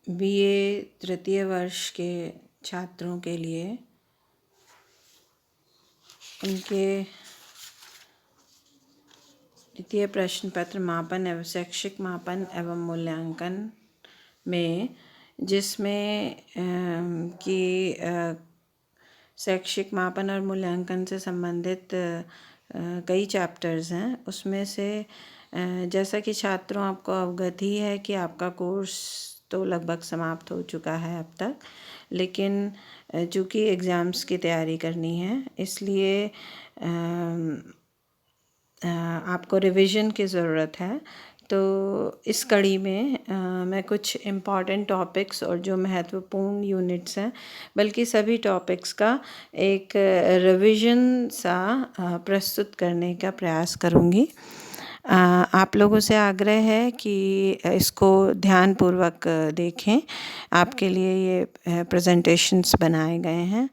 BA तृतीय वर्ष के छात्रों के लिए उनके द्वितीय प्रश्न पत्र मापन एवं शैक्षिक मापन एवं मूल्यांकन में, जिसमें कि शैक्षिक मापन और मूल्यांकन से संबंधित कई चैप्टर्स हैं। उसमें से जैसा कि छात्रों आपको अवगत ही है कि आपका कोर्स तो लगभग समाप्त हो चुका है अब तक, लेकिन चूँकि एग्ज़ाम्स की तैयारी करनी है इसलिए आपको रिवीजन की ज़रूरत है। तो इस कड़ी में मैं कुछ इम्पॉर्टेंट टॉपिक्स और जो महत्वपूर्ण यूनिट्स हैं, बल्कि सभी टॉपिक्स का एक रिवीजन सा प्रस्तुत करने का प्रयास करूँगी। आप लोगों से आग्रह है कि इसको ध्यानपूर्वक देखें। आपके लिए ये प्रेजेंटेशंस बनाए गए हैं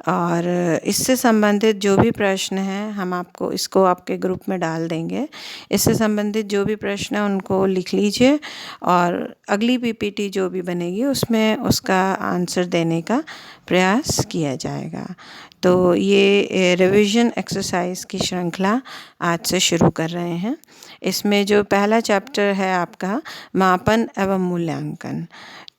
और इससे संबंधित जो भी प्रश्न हैं हम आपको इसको आपके ग्रुप में डाल देंगे। इससे संबंधित जो भी प्रश्न हैं उनको लिख लीजिए और अगली पीपीटी जो भी बनेगी उसमें उसका आंसर देने का प्रयास किया जाएगा। तो ये रिवीजन एक्सरसाइज की श्रृंखला आज से शुरू कर रहे हैं। इसमें जो पहला चैप्टर है आपका मापन एवं मूल्यांकन।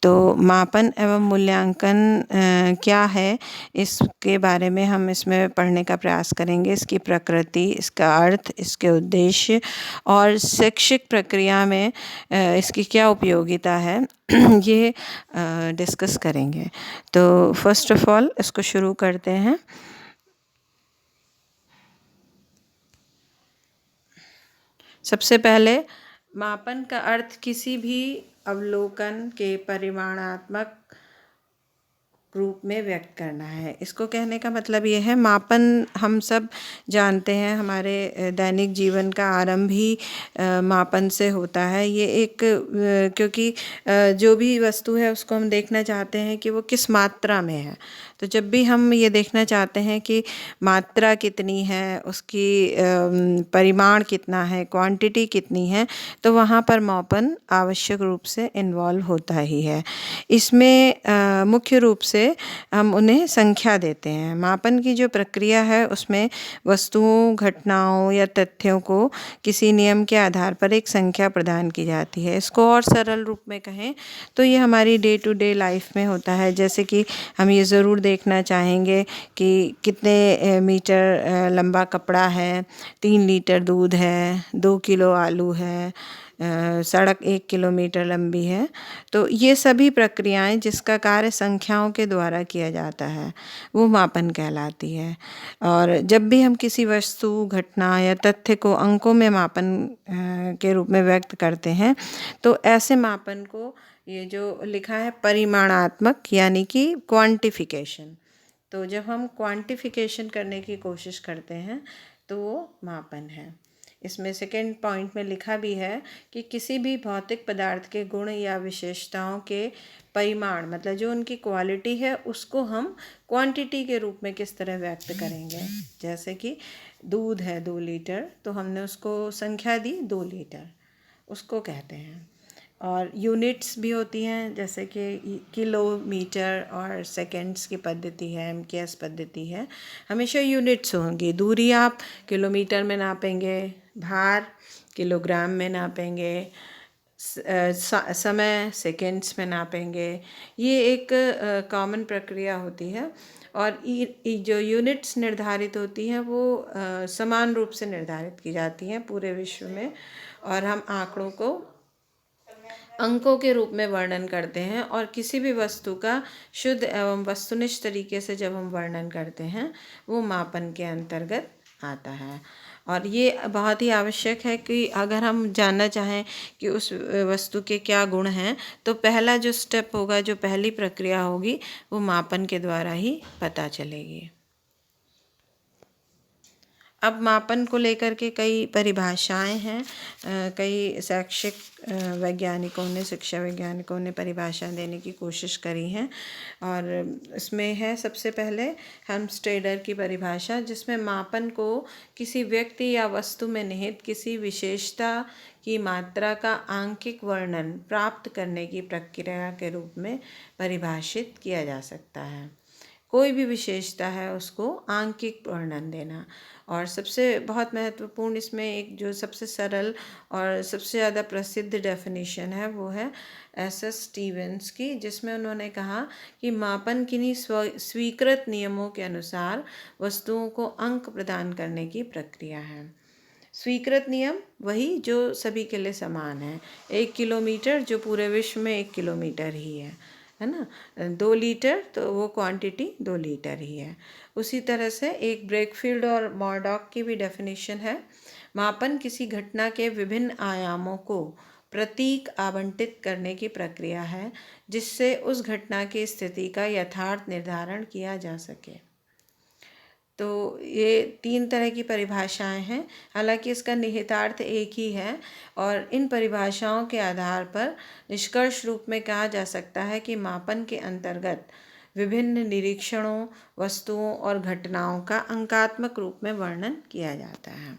तो मापन एवं मूल्यांकन क्या है, इसके बारे में हम इसमें पढ़ने का प्रयास करेंगे। इसकी प्रकृति, इसका अर्थ, इसके उद्देश्य और शैक्षिक प्रक्रिया में इसकी क्या उपयोगिता है ये डिस्कस करेंगे। तो फर्स्ट ऑफ ऑल इसको शुरू करते हैं। सबसे पहले मापन का अर्थ किसी भी अवलोकन के परिमाणात्मक रूप में व्यक्त करना है। इसको कहने का मतलब ये है, मापन हम सब जानते हैं, हमारे दैनिक जीवन का आरंभ ही मापन से होता है। ये एक क्योंकि जो भी वस्तु है उसको हम देखना चाहते हैं कि वो किस मात्रा में है। तो जब भी हम ये देखना चाहते हैं कि मात्रा कितनी है, उसकी परिमाण कितना है, क्वांटिटी कितनी है, तो वहाँ पर मापन आवश्यक रूप से इन्वॉल्व होता ही है। इसमें मुख्य रूप से हम उन्हें संख्या देते हैं। मापन की जो प्रक्रिया है उसमें वस्तुओं, घटनाओं या तथ्यों को किसी नियम के आधार पर एक संख्या प्रदान की जाती है। इसको और सरल रूप में कहें तो ये हमारी डे टू डे लाइफ में होता है। जैसे कि हम ये ज़रूर देखना चाहेंगे कि कितने मीटर लंबा कपड़ा है, 3 लीटर दूध है, 2 किलो आलू है, सड़क 1 किलोमीटर लंबी है। तो ये सभी प्रक्रियाएं जिसका कार्य संख्याओं के द्वारा किया जाता है वो मापन कहलाती है। और जब भी हम किसी वस्तु, घटना या तथ्य को अंकों में मापन के रूप में व्यक्त करते हैं तो ऐसे मापन को ये जो लिखा है परिमाणात्मक, यानी कि क्वांटिफिकेशन। तो जब हम क्वांटिफिकेशन करने की कोशिश करते हैं तो वो मापन है। इसमें सेकेंड पॉइंट में लिखा भी है कि किसी भी भौतिक पदार्थ के गुण या विशेषताओं के परिमाण, मतलब जो उनकी क्वालिटी है, उसको हम क्वांटिटी के रूप में किस तरह व्यक्त करेंगे। जैसे कि दूध है 2 लीटर, तो हमने उसको संख्या दी 2 लीटर, उसको कहते हैं। और यूनिट्स भी होती हैं, जैसे कि किलोमीटर और सेकंड्स की पद्धति है, एमकेएस पद्धति है। हमेशा यूनिट्स होंगी। दूरी आप किलोमीटर में नापेंगे, भार किलोग्राम में नापेंगे, समय सेकंड्स में नापेंगे। ये एक कॉमन प्रक्रिया होती है। और जो यूनिट्स निर्धारित होती हैं वो समान रूप से निर्धारित की जाती हैं पूरे विश्व में। और हम आंकड़ों को अंकों के रूप में वर्णन करते हैं। और किसी भी वस्तु का शुद्ध एवं वस्तुनिष्ठ तरीके से जब हम वर्णन करते हैं वो मापन के अंतर्गत आता है। और ये बहुत ही आवश्यक है कि अगर हम जानना चाहें कि उस वस्तु के क्या गुण हैं तो पहला जो स्टेप होगा, जो पहली प्रक्रिया होगी, वो मापन के द्वारा ही पता चलेगी। अब मापन को लेकर के कई परिभाषाएं हैं। कई शैक्षिक वैज्ञानिकों ने, शिक्षा वैज्ञानिकों ने परिभाषा देने की कोशिश करी है। और इसमें है सबसे पहले हेम्स्टेडर की परिभाषा, जिसमें मापन को किसी व्यक्ति या वस्तु में निहित किसी विशेषता की मात्रा का आंकिक वर्णन प्राप्त करने की प्रक्रिया के रूप में परिभाषित किया जा सकता है। कोई भी विशेषता है उसको आंकिक वर्णन देना। और सबसे बहुत महत्वपूर्ण इसमें एक जो सबसे सरल और सबसे ज़्यादा प्रसिद्ध डेफिनेशन है वो है एस.एस. स्टीवेंस की, जिसमें उन्होंने कहा कि मापन किन्हीं स्वीकृत नियमों के अनुसार वस्तुओं को अंक प्रदान करने की प्रक्रिया है। स्वीकृत नियम वही जो सभी के लिए समान है। 1 किलोमीटर जो पूरे विश्व में 1 किलोमीटर ही है ना। 2 लीटर तो वो क्वांटिटी 2 लीटर ही है। उसी तरह से एक ब्रेकफील्ड और मॉर्डॉक की भी डेफिनेशन है। मापन किसी घटना के विभिन्न आयामों को प्रतीक आवंटित करने की प्रक्रिया है, जिससे उस घटना की स्थिति का यथार्थ निर्धारण किया जा सके। तो ये 3 तरह की परिभाषाएं हैं, हालांकि इसका निहितार्थ एक ही है। और इन परिभाषाओं के आधार पर निष्कर्ष रूप में कहा जा सकता है कि मापन के अंतर्गत विभिन्न निरीक्षणों, वस्तुओं और घटनाओं का अंकात्मक रूप में वर्णन किया जाता है।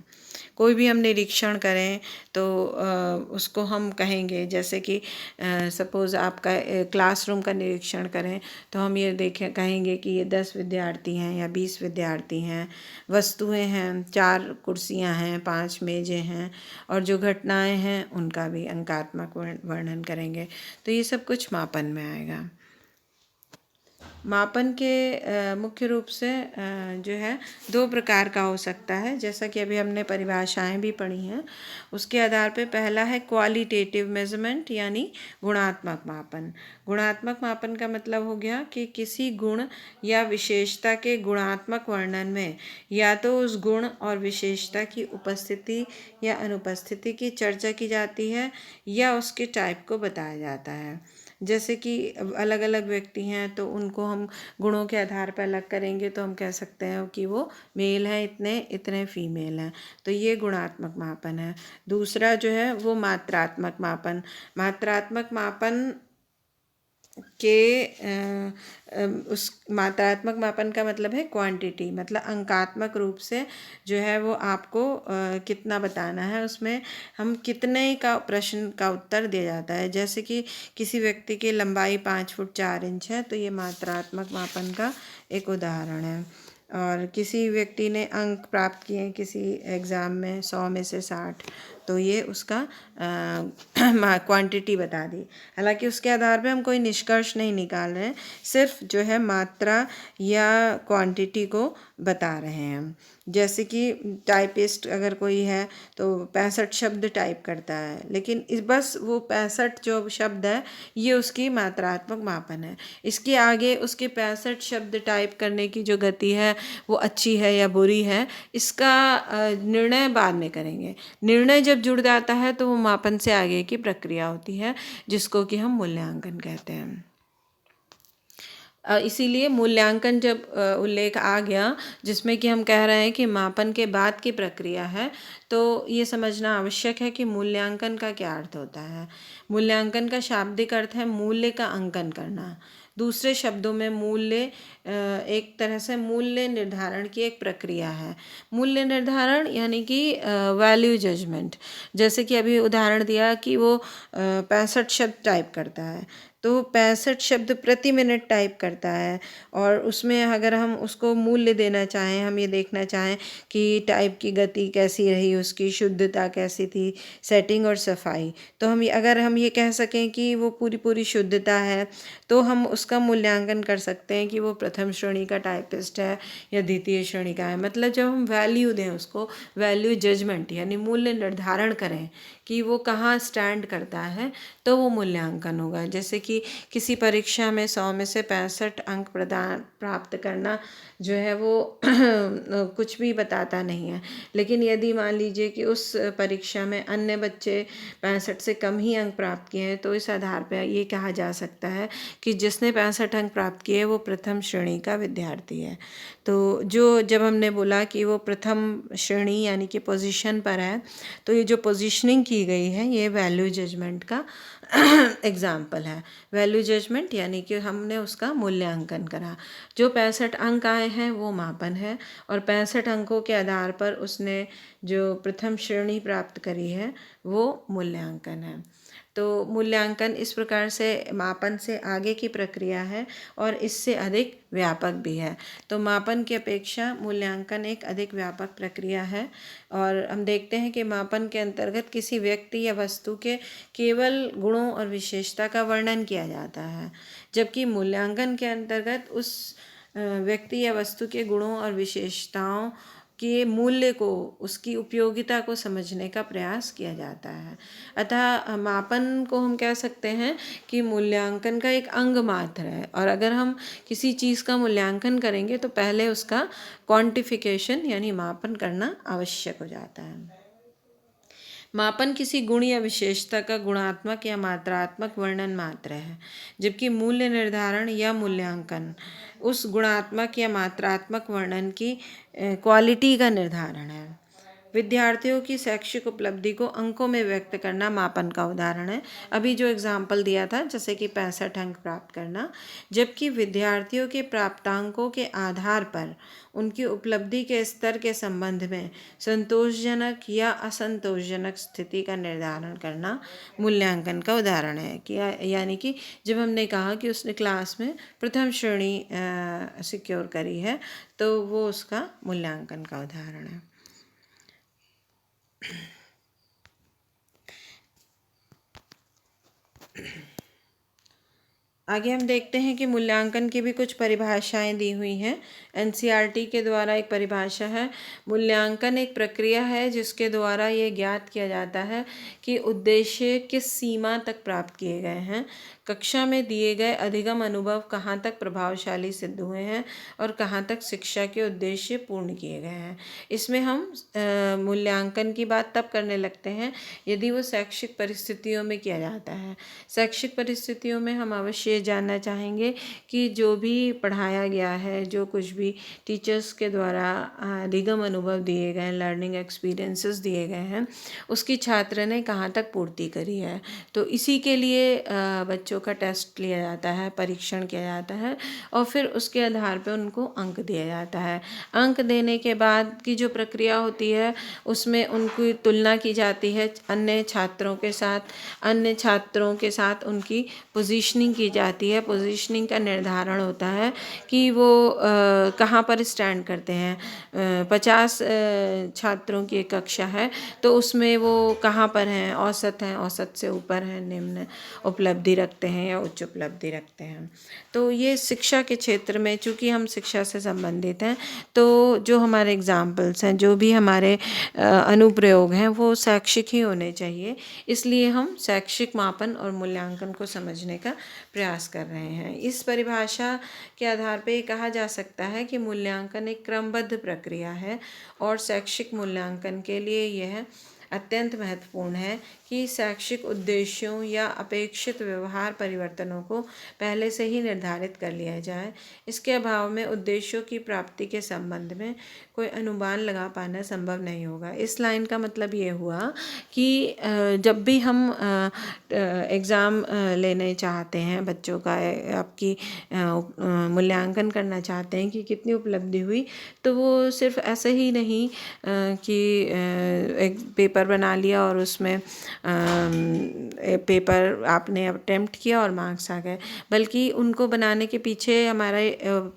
कोई भी हम निरीक्षण करें तो उसको हम कहेंगे, जैसे कि सपोज़ आपका क्लासरूम का निरीक्षण करें तो हम ये कहेंगे कि ये 10 विद्यार्थी हैं या 20 विद्यार्थी हैं। वस्तुएं हैं, 4 कुर्सियां हैं, 5 मेज़ें हैं, और जो घटनाएं हैं उनका भी अंकात्मक वर्णन करेंगे। तो ये सब कुछ मापन में आएगा। मापन के मुख्य रूप से जो है 2 प्रकार का हो सकता है, जैसा कि अभी हमने परिभाषाएं भी पढ़ी हैं। उसके आधार पे पहला है क्वालिटेटिव मेजरमेंट, यानी गुणात्मक मापन। गुणात्मक मापन का मतलब हो गया कि किसी गुण या विशेषता के गुणात्मक वर्णन में या तो उस गुण और विशेषता की उपस्थिति या अनुपस्थिति की चर्चा की जाती है या उसके टाइप को बताया जाता है। जैसे कि अलग अलग व्यक्ति हैं तो उनको हम गुणों के आधार पर अलग करेंगे, तो हम कह सकते हैं कि वो मेल है इतने, इतने फीमेल हैं। तो ये गुणात्मक मापन है। दूसरा जो है वो मात्रात्मक मापन। मात्रात्मक मापन के उस मात्रात्मक मापन का मतलब है क्वांटिटी, मतलब अंकात्मक रूप से जो है वो आपको कितना बताना है, उसमें हम कितने का प्रश्न का उत्तर दिया जाता है। जैसे कि किसी व्यक्ति की लंबाई 5 फुट 4 इंच है, तो ये मात्रात्मक मापन का एक उदाहरण है। और किसी व्यक्ति ने अंक प्राप्त किए किसी एग्ज़ाम में 100 में से 60, तो ये उसका क्वांटिटी बता दी। हालांकि उसके आधार पे हम कोई निष्कर्ष नहीं निकाल रहे हैं, सिर्फ जो है मात्रा या क्वांटिटी को बता रहे हैं। जैसे कि टाइपिस्ट अगर कोई है तो 65 शब्द टाइप करता है, लेकिन बस वो 65 जो शब्द है ये उसकी मात्रात्मक मापन है। इसके आगे उसके 65 शब्द टाइप करने की जो गति है वो अच्छी है या बुरी है, इसका निर्णय बाद में करेंगे। निर्णय जब जुड़ जाता है तो वो मापन से आगे की प्रक्रिया होती है, जिसको कि हम मूल्यांकन कहते हैं। इसीलिए मूल्यांकन जब उल्लेख आ गया, जिसमें कि हम कह रहे हैं कि मापन के बाद की प्रक्रिया है, तो ये समझना आवश्यक है कि मूल्यांकन का क्या अर्थ होता है। मूल्यांकन का शाब्दिक अर्थ है मूल्य का अंकन करना। दूसरे शब्दों में मूल्य एक तरह से मूल्य निर्धारण की एक प्रक्रिया है। मूल्य निर्धारण यानी कि वैल्यू जजमेंट। जैसे कि अभी उदाहरण दिया कि वो 65 शब्द टाइप करता है, तो 65 शब्द प्रति मिनट टाइप करता है, और उसमें अगर हम उसको मूल्य देना चाहें, हम ये देखना चाहें कि टाइप की गति कैसी रही, उसकी शुद्धता कैसी थी, सेटिंग और सफाई, तो अगर हम ये कह सकें कि वो पूरी शुद्धता है, तो हम उसका मूल्यांकन कर सकते हैं कि वो प्रथम श्रेणी का टाइपिस्ट है या द्वितीय श्रेणी का है। मतलब जब हम वैल्यू दें उसको, वैल्यू जजमेंट यानी मूल्य निर्धारण करें कि वो कहाँ स्टैंड करता है, तो वो मूल्यांकन होगा। जैसे कि किसी परीक्षा में 100 में से 65 अंक प्राप्त करना जो है वो कुछ भी बताता नहीं है। लेकिन यदि मान लीजिए कि उस परीक्षा में अन्य बच्चे 65 से कम ही अंक प्राप्त किए हैं, तो इस आधार पर ये कहा जा सकता है कि जिसने 65 अंक प्राप्त किए वो प्रथम श्रेणी का विद्यार्थी है। तो जब हमने बोला कि वो प्रथम श्रेणी यानी कि पोजीशन पर है, तो ये जो पोजीशनिंग की गई है ये वैल्यू जजमेंट का एग्जाम्पल है। वैल्यू जजमेंट यानी कि हमने उसका मूल्यांकन करा। जो 65 अंक आए हैं वो मापन है, और 65 अंकों के आधार पर उसने जो प्रथम श्रेणी प्राप्त करी है वो मूल्यांकन है। तो मूल्यांकन इस प्रकार से मापन से आगे की प्रक्रिया है और इससे अधिक व्यापक भी है। तो मापन की अपेक्षा मूल्यांकन एक अधिक व्यापक प्रक्रिया है, और हम देखते हैं कि मापन के अंतर्गत किसी व्यक्ति या वस्तु के केवल गुणों और विशेषता का वर्णन किया जाता है, जबकि मूल्यांकन के अंतर्गत उस व्यक्ति या वस्तु के गुणों और विशेषताओं के मूल्य को, उसकी उपयोगिता को समझने का प्रयास किया जाता है। अतः मापन को हम कह सकते हैं कि मूल्यांकन का एक अंग मात्र है, और अगर हम किसी चीज़ का मूल्यांकन करेंगे तो पहले उसका क्वांटिफिकेशन यानी मापन करना आवश्यक हो जाता है। मापन किसी गुण या विशेषता का गुणात्मक या मात्रात्मक वर्णन मात्र है, जबकि मूल्य निर्धारण या मूल्यांकन उस गुणात्मक या मात्रात्मक वर्णन की क्वालिटी का निर्धारण है। विद्यार्थियों की शैक्षिक उपलब्धि को अंकों में व्यक्त करना मापन का उदाहरण है। अभी जो एग्जाम्पल दिया था जैसे कि 65 अंक प्राप्त करना, जबकि विद्यार्थियों के प्राप्तांकों के आधार पर उनकी उपलब्धि के स्तर के संबंध में संतोषजनक या असंतोषजनक स्थिति का निर्धारण करना मूल्यांकन का उदाहरण है। कि यानी कि जब हमने कहा कि उसने क्लास में प्रथम श्रेणी सिक्योर करी है, तो वो उसका मूल्यांकन का उदाहरण है। आगे हम देखते हैं कि मूल्यांकन की भी कुछ परिभाषाएं दी हुई हैं। एनसीईआरटी के द्वारा एक परिभाषा है, मूल्यांकन एक प्रक्रिया है जिसके द्वारा ये ज्ञात किया जाता है कि उद्देश्य किस सीमा तक प्राप्त किए गए हैं, कक्षा में दिए गए अधिगम अनुभव कहाँ तक प्रभावशाली सिद्ध हुए हैं और कहाँ तक शिक्षा के उद्देश्य पूर्ण किए गए हैं। इसमें हम मूल्यांकन की बात तब करने लगते हैं यदि वो शैक्षिक परिस्थितियों में किया जाता है। शैक्षिक परिस्थितियों में हम अवश्य जानना चाहेंगे कि जो भी पढ़ाया गया है, जो कुछ भी टीचर्स के द्वारा अधिगम अनुभव दिए गए, लर्निंग एक्सपीरियंसेस दिए गए हैं, उसकी छात्र ने कहाँ तक पूर्ति करी है। तो इसी के लिए बच्चों का टेस्ट लिया जाता है, परीक्षण किया जाता है, और फिर उसके आधार पर उनको अंक दिया जाता है। अंक देने के बाद की जो प्रक्रिया होती है उसमें उनकी तुलना की जाती है अन्य छात्रों के साथ, अन्य छात्रों के साथ उनकी पोजीशनिंग की जाती है। पोजीशनिंग का निर्धारण होता है कि वो कहाँ पर स्टैंड करते हैं। 50 छात्रों की एक कक्षा है तो उसमें वो कहाँ पर हैं, औसत हैं, औसत से ऊपर हैं, निम्न उपलब्धि रखते हैं या उच्च उपलब्धि रखते हैं। तो ये शिक्षा के क्षेत्र में, चूँकि हम शिक्षा से संबंधित हैं, तो जो हमारे एग्जाम्पल्स हैं, जो भी हमारे अनुप्रयोग हैं, वो शैक्षिक ही होने चाहिए। इसलिए हम शैक्षिक मापन और मूल्यांकन को समझने का प्रयास कर रहे हैं। इस परिभाषा के आधार पर कहा जा सकता है कि मूल्यांकन एक क्रमबद्ध प्रक्रिया है, और शैक्षिक मूल्यांकन के लिए यह अत्यंत महत्वपूर्ण है कि शैक्षिक उद्देश्यों या अपेक्षित व्यवहार परिवर्तनों को पहले से ही निर्धारित कर लिया जाए। इसके अभाव में उद्देश्यों की प्राप्ति के संबंध में कोई अनुमान लगा पाना संभव नहीं होगा। इस लाइन का मतलब ये हुआ कि जब भी हम एग्ज़ाम लेने चाहते हैं बच्चों का, आपकी मूल्यांकन करना चाहते हैं कि कितनी उपलब्धि हुई, तो वो सिर्फ ऐसे ही नहीं कि एक पेपर बना लिया और उसमें पेपर आपने अटेम्प्ट किया और मार्क्स आ गए, बल्कि उनको बनाने के पीछे हमारे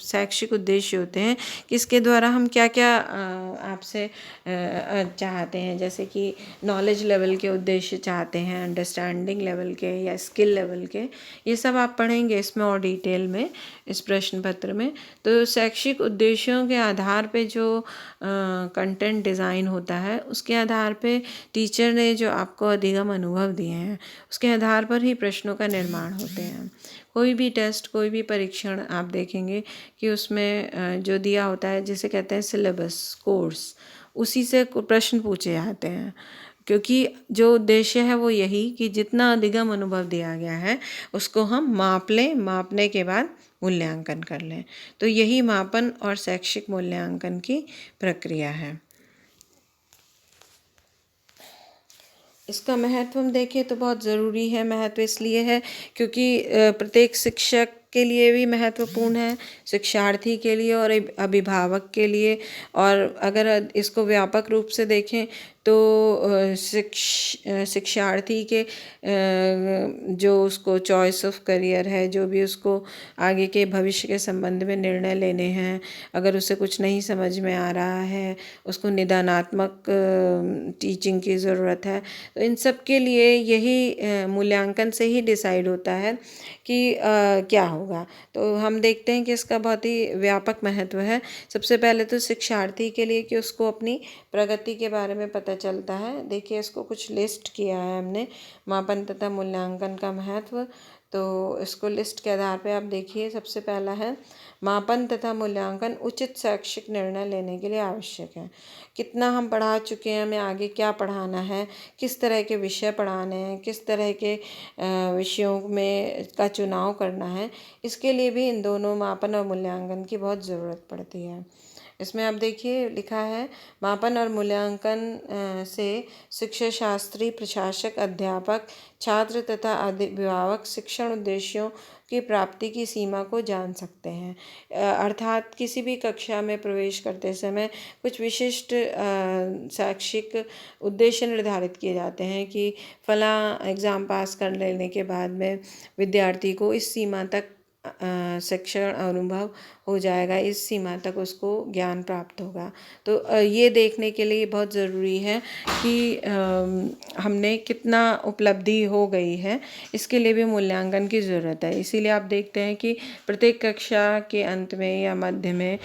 शैक्षिक उद्देश्य होते हैं कि इसके द्वारा हम क्या क्या आपसे चाहते हैं। जैसे कि नॉलेज लेवल के उद्देश्य चाहते हैं, अंडरस्टैंडिंग लेवल के या स्किल लेवल के, ये सब आप पढ़ेंगे इसमें और डिटेल में इस प्रश्न पत्र में। तो शैक्षिक उद्देश्यों के आधार पे जो कंटेंट डिज़ाइन होता है, उसके आधार पे टीचर ने जो आपको अधिगम अधिगम अनुभव दिए हैं उसके आधार पर ही प्रश्नों का निर्माण होते हैं। कोई भी टेस्ट, कोई भी परीक्षण आप देखेंगे कि उसमें जो दिया होता है जिसे कहते हैं सिलेबस, कोर्स, उसी से प्रश्न पूछे जाते हैं, क्योंकि जो उद्देश्य है वो यही कि जितना अधिगम अनुभव दिया गया है उसको हम माप लें, मापने के बाद मूल्यांकन कर लें। तो यही मापन और शैक्षिक मूल्यांकन की प्रक्रिया है। इसका महत्व हम देखें तो बहुत ज़रूरी है। महत्व इसलिए है क्योंकि प्रत्येक शिक्षक के लिए भी महत्वपूर्ण है, शिक्षार्थी के लिए और अभिभावक के लिए। और अगर इसको व्यापक रूप से देखें तो शिक्षार्थी के जो उसको चॉइस ऑफ करियर है, जो भी उसको आगे के भविष्य के संबंध में निर्णय लेने हैं, अगर उसे कुछ नहीं समझ में आ रहा है, उसको निदानात्मक टीचिंग की ज़रूरत है, तो इन सब के लिए यही मूल्यांकन से ही डिसाइड होता है कि क्या होगा। तो हम देखते हैं कि इसका बहुत ही व्यापक महत्व है। सबसे पहले तो शिक्षार्थी के लिए कि उसको अपनी प्रगति के बारे में पता चलता है। देखिए, इसको कुछ लिस्ट किया है हमने, मापन तथा मूल्यांकन का महत्व। तो इसको लिस्ट के आधार पे आप देखिए, सबसे पहला है मापन तथा मूल्यांकन उचित शैक्षिक निर्णय लेने के लिए आवश्यक है। कितना हम पढ़ा चुके हैं, हमें आगे क्या पढ़ाना है, किस तरह के विषय पढ़ाने हैं, किस तरह के विषयों में का चुनाव करना है, इसके लिए भी इन दोनों मापन और मूल्यांकन की बहुत ज़रूरत पड़ती है। इसमें आप देखिए लिखा है, मापन और मूल्यांकन से शिक्षा शास्त्री, प्रशासक, अध्यापक, छात्र तथा अभिभावक शिक्षण उद्देश्यों की प्राप्ति की सीमा को जान सकते हैं। अर्थात किसी भी कक्षा में प्रवेश करते समय कुछ विशिष्ट शैक्षिक उद्देश्य निर्धारित किए जाते हैं कि फला एग्ज़ाम पास कर लेने के बाद में विद्यार्थी को इस सीमा तक शिक्षण अनुभव हो जाएगा, इस सीमा तक उसको ज्ञान प्राप्त होगा। तो ये देखने के लिए बहुत ज़रूरी है कि हमने कितना उपलब्धि हो गई है, इसके लिए भी मूल्यांकन की ज़रूरत है। इसीलिए आप देखते हैं कि प्रत्येक कक्षा के अंत में या मध्य में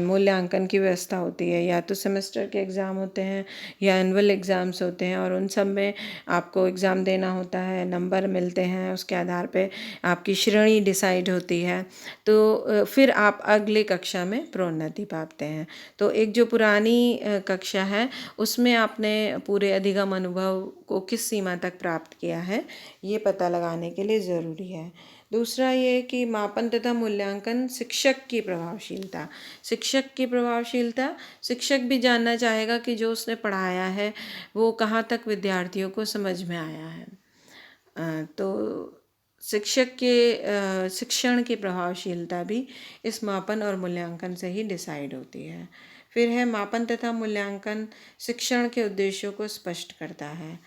मूल्यांकन की व्यवस्था होती है। या तो सेमेस्टर के एग्ज़ाम होते हैं या एनुअल एग्ज़ाम्स होते हैं, और उन सब में आपको एग्ज़ाम देना होता है, नंबर मिलते हैं, उसके आधार पे आपकी श्रेणी डिसाइड होती है। तो फिर आप अगले कक्षा में प्रोन्नति पाते हैं। तो एक जो पुरानी कक्षा है उसमें आपने पूरे अधिगम अनुभव को किस सीमा तक प्राप्त किया है, ये पता लगाने के लिए ज़रूरी है। दूसरा ये कि मापन तथा मूल्यांकन शिक्षक की प्रभावशीलता। शिक्षक की प्रभावशीलता, शिक्षक भी जानना चाहेगा कि जो उसने पढ़ाया है वो कहाँ तक विद्यार्थियों को समझ में आया है। तो शिक्षक के शिक्षण की प्रभावशीलता भी इस मापन और मूल्यांकन से ही डिसाइड होती है। फिर है मापन तथा मूल्यांकन शिक्षण के उद्देश्यों को स्पष्ट करता है।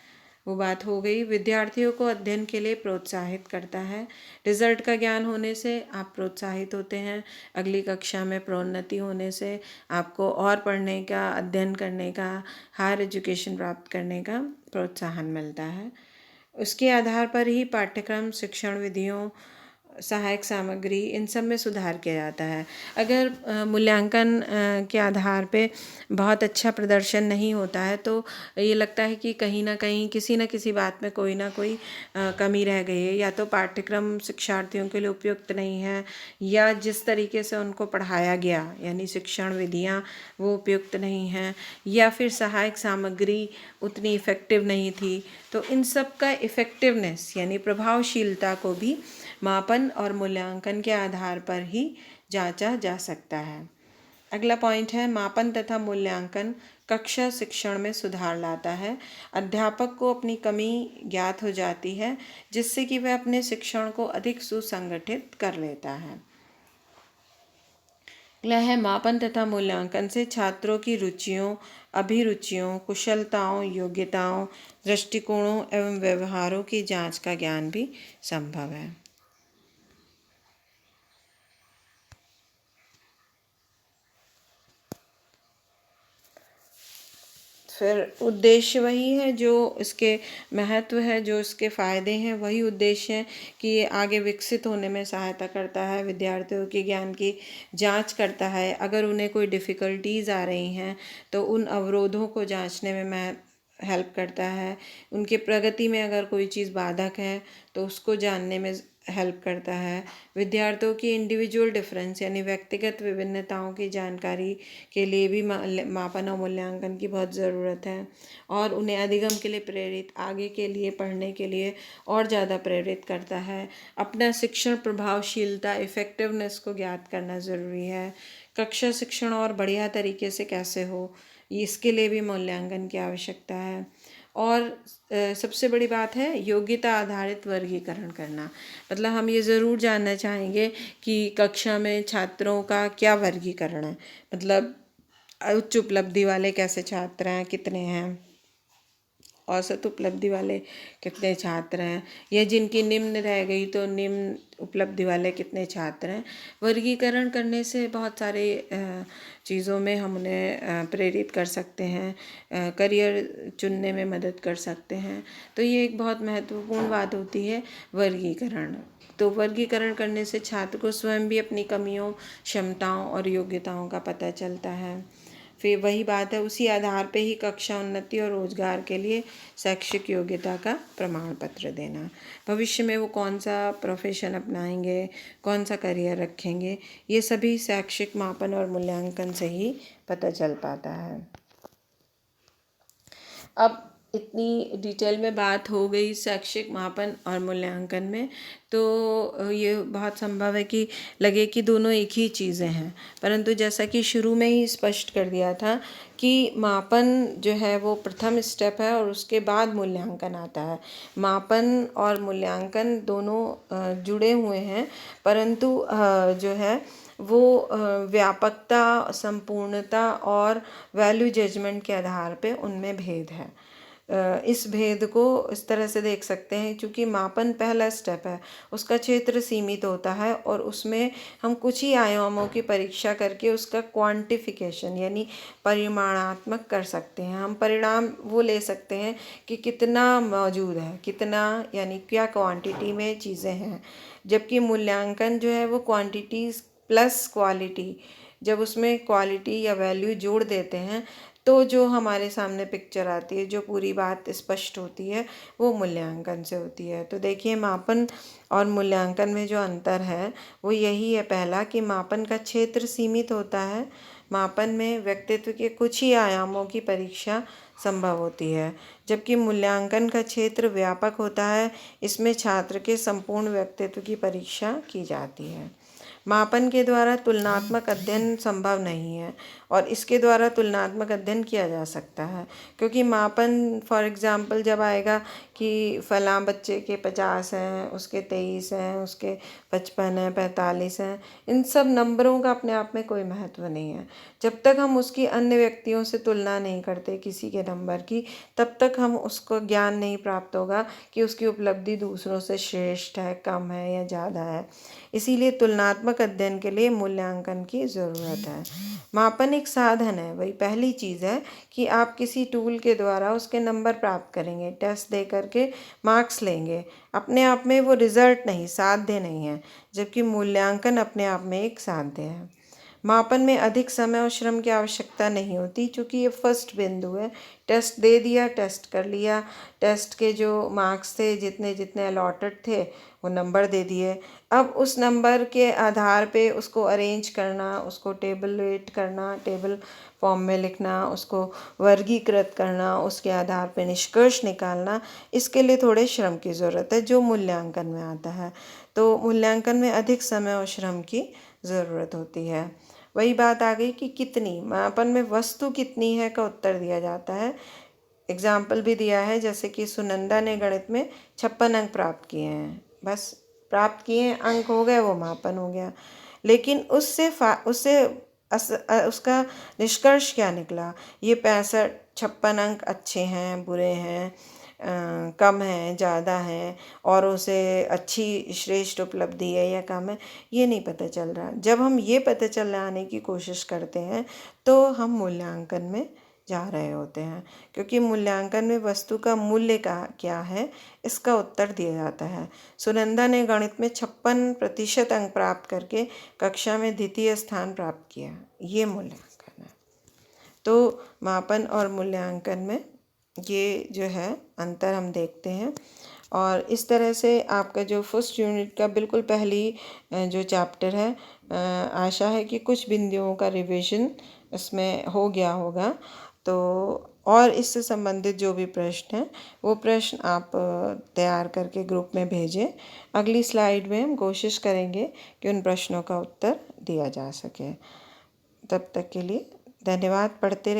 वो बात हो गई। विद्यार्थियों को अध्ययन के लिए प्रोत्साहित करता है। रिजल्ट का ज्ञान होने से आप प्रोत्साहित होते हैं, अगली कक्षा में प्रोन्नति होने से आपको और पढ़ने का, अध्ययन करने का, हायर एजुकेशन प्राप्त करने का प्रोत्साहन मिलता है। उसके आधार पर ही पाठ्यक्रम, शिक्षण विधियों, सहायक सामग्री, इन सब में सुधार किया जाता है। अगर मूल्यांकन के आधार पे बहुत अच्छा प्रदर्शन नहीं होता है तो ये लगता है कि कहीं ना कहीं किसी न किसी बात में कोई ना कोई कमी रह गई है। या तो पाठ्यक्रम शिक्षार्थियों के लिए उपयुक्त नहीं है, या जिस तरीके से उनको पढ़ाया गया यानी शिक्षण विधियाँ वो उपयुक्त नहीं हैं, या फिर सहायक सामग्री उतनी इफ़ेक्टिव नहीं थी। तो इन सब का इफ़ेक्टिवनेस यानी प्रभावशीलता को भी मापन और मूल्यांकन के आधार पर ही जांचा जा सकता है। अगला पॉइंट है, मापन तथा मूल्यांकन कक्षा शिक्षण में सुधार लाता है। अध्यापक को अपनी कमी ज्ञात हो जाती है, जिससे कि वह अपने शिक्षण को अधिक सुसंगठित कर लेता है। अगला है, मापन तथा मूल्यांकन से छात्रों की रुचियों, अभिरुचियों, कुशलताओं, योग्यताओं, दृष्टिकोणों एवं व्यवहारों की जांच का ज्ञान भी संभव है। फिर उद्देश्य वही है, जो इसके महत्व है, जो इसके फ़ायदे हैं वही उद्देश्य है कि ये आगे विकसित होने में सहायता करता है, विद्यार्थियों के ज्ञान की जांच करता है। अगर उन्हें कोई डिफ़िकल्टीज़ आ रही हैं तो उन अवरोधों को जांचने में हेल्प करता है। उनके प्रगति में अगर कोई चीज़ बाधक है तो उसको जानने में हेल्प करता है। विद्यार्थियों की इंडिविजुअल डिफरेंस यानी व्यक्तिगत विभिन्नताओं की जानकारी के लिए भी मापन और मूल्यांकन की बहुत ज़रूरत है, और उन्हें अधिगम के लिए प्रेरित, आगे के लिए पढ़ने के लिए और ज़्यादा प्रेरित करता है। अपना शिक्षण प्रभावशीलता, इफ़ेक्टिवनेस को ज्ञात करना ज़रूरी है। कक्षा शिक्षण और बढ़िया तरीके से कैसे हो, इसके लिए भी मूल्यांकन की आवश्यकता है। और सबसे बड़ी बात है योग्यता आधारित वर्गीकरण करना। मतलब हम ये ज़रूर जानना चाहेंगे कि कक्षा में छात्रों का क्या वर्गीकरण है। मतलब उच्च उपलब्धि वाले कैसे छात्र हैं, कितने हैं, औसत उपलब्धि वाले कितने छात्र हैं, या जिनकी निम्न रह गई तो निम्न उपलब्धि वाले कितने छात्र हैं। वर्गीकरण करने से बहुत सारे चीज़ों में हम उन्हें प्रेरित कर सकते हैं, करियर चुनने में मदद कर सकते हैं। तो ये एक बहुत महत्वपूर्ण बात होती है वर्गीकरण। तो वर्गीकरण करने से छात्र को स्वयं भी अपनी कमियों, क्षमताओं और योग्यताओं का पता चलता है। फिर वही बात है, उसी आधार पे ही कक्षा उन्नति और रोजगार के लिए शैक्षिक योग्यता का प्रमाण पत्र देना। भविष्य में वो कौन सा प्रोफेशन अपनाएंगे, कौन सा करियर रखेंगे, ये सभी शैक्षिक मापन और मूल्यांकन से ही पता चल पाता है। अब इतनी डिटेल में बात हो गई शैक्षिक मापन और मूल्यांकन में, तो ये बहुत संभव है कि लगे कि दोनों एक ही चीज़ें हैं, परंतु जैसा कि शुरू में ही स्पष्ट कर दिया था कि मापन जो है वो प्रथम स्टेप है और उसके बाद मूल्यांकन आता है। मापन और मूल्यांकन दोनों जुड़े हुए हैं, परंतु जो है वो व्यापकता, संपूर्णता और वैल्यू जजमेंट के आधार पे उनमें भेद है। इस भेद को इस तरह से देख सकते हैं, क्योंकि मापन पहला स्टेप है, उसका क्षेत्र सीमित होता है और उसमें हम कुछ ही आयामों की परीक्षा करके उसका क्वांटिफिकेशन यानी परिमाणात्मक कर सकते हैं। हम परिणाम वो ले सकते हैं कि कितना मौजूद है, कितना यानी क्या क्वांटिटी में चीज़ें हैं, जबकि मूल्यांकन जो है वो क्वांटिटी प्लस क्वालिटी, जब उसमें क्वालिटी या वैल्यू जोड़ देते हैं तो जो हमारे सामने पिक्चर आती है, जो पूरी बात स्पष्ट होती है, वो मूल्यांकन से होती है। तो देखिए, मापन और मूल्यांकन में जो अंतर है वो यही है, पहला कि मापन का क्षेत्र सीमित होता है। मापन में व्यक्तित्व के कुछ ही आयामों की परीक्षा संभव होती है, जबकि मूल्यांकन का क्षेत्र व्यापक होता है। इसमें छात्र के संपूर्ण व्यक्तित्व की परीक्षा की जाती है। मापन के द्वारा तुलनात्मक अध्ययन संभव नहीं है और इसके द्वारा तुलनात्मक अध्ययन किया जा सकता है, क्योंकि मापन फॉर एग्जांपल जब आएगा कि फलां बच्चे के 50 हैं, उसके 23 हैं, उसके 55 हैं, 45 हैं, इन सब नंबरों का अपने आप में कोई महत्व नहीं है। जब तक हम उसकी अन्य व्यक्तियों से तुलना नहीं करते किसी के नंबर की, तब तक हम उसको ज्ञान नहीं प्राप्त होगा कि उसकी उपलब्धि दूसरों से श्रेष्ठ है, कम है या ज़्यादा है। इसीलिए तुलनात्मक अध्ययन के लिए मूल्यांकन की ज़रूरत है। मापन एक साधन है, वही पहली चीज़ है कि आप किसी टूल के द्वारा उसके नंबर प्राप्त करेंगे, टेस्ट दे करके मार्क्स लेंगे, अपने आप में वो रिजल्ट नहीं, साध्य नहीं है, जबकि मूल्यांकन अपने आप में एक साध्य है। मापन में अधिक समय और श्रम की आवश्यकता नहीं होती, क्योंकि ये फर्स्ट बिंदु है। टेस्ट दे दिया, टेस्ट कर लिया, टेस्ट के जो मार्क्स थे, जितने जितने अलॉटेड थे, वो नंबर दे दिए। अब उस नंबर के आधार पे उसको अरेंज करना, उसको टेबलेट करना, टेबल फॉर्म में लिखना, उसको वर्गीकृत करना, उसके आधार पे निष्कर्ष निकालना, इसके लिए थोड़े श्रम की ज़रूरत है, जो मूल्यांकन में आता है। तो मूल्यांकन में अधिक समय और श्रम की ज़रूरत होती है। वही बात आ गई कि कितनी, मापन में वस्तु कितनी है का उत्तर दिया जाता है। एग्जाम्पल भी दिया है, जैसे कि सुनंदा ने गणित में 56 अंक प्राप्त किए हैं, बस प्राप्त किए, अंक हो गए, वो मापन हो गया। लेकिन उससे उसका निष्कर्ष क्या निकला, ये 56 अंक अच्छे हैं, बुरे हैं, कम हैं, ज़्यादा हैं, और उसे अच्छी श्रेष्ठ उपलब्धि है या कम है, ये नहीं पता चल रहा। जब हम ये पता चलाने की कोशिश करते हैं तो हम मूल्यांकन में जा रहे होते हैं, क्योंकि मूल्यांकन में वस्तु का मूल्य का क्या है, इसका उत्तर दिया जाता है। सुनंदा ने गणित में 56% अंक प्राप्त करके कक्षा में द्वितीय स्थान प्राप्त किया, ये मूल्यांकन है। तो मापन और मूल्यांकन में ये जो है अंतर हम देखते हैं। और इस तरह से आपका जो फर्स्ट यूनिट का बिल्कुल पहली जो चैप्टर है, आशा है कि कुछ बिंदुओं का रिवीजन इसमें हो गया होगा। तो और इससे संबंधित जो भी प्रश्न हैं वो प्रश्न आप तैयार करके ग्रुप में भेजें। अगली स्लाइड में हम कोशिश करेंगे कि उन प्रश्नों का उत्तर दिया जा सके। तब तक के लिए धन्यवाद। पढ़ते रहिए।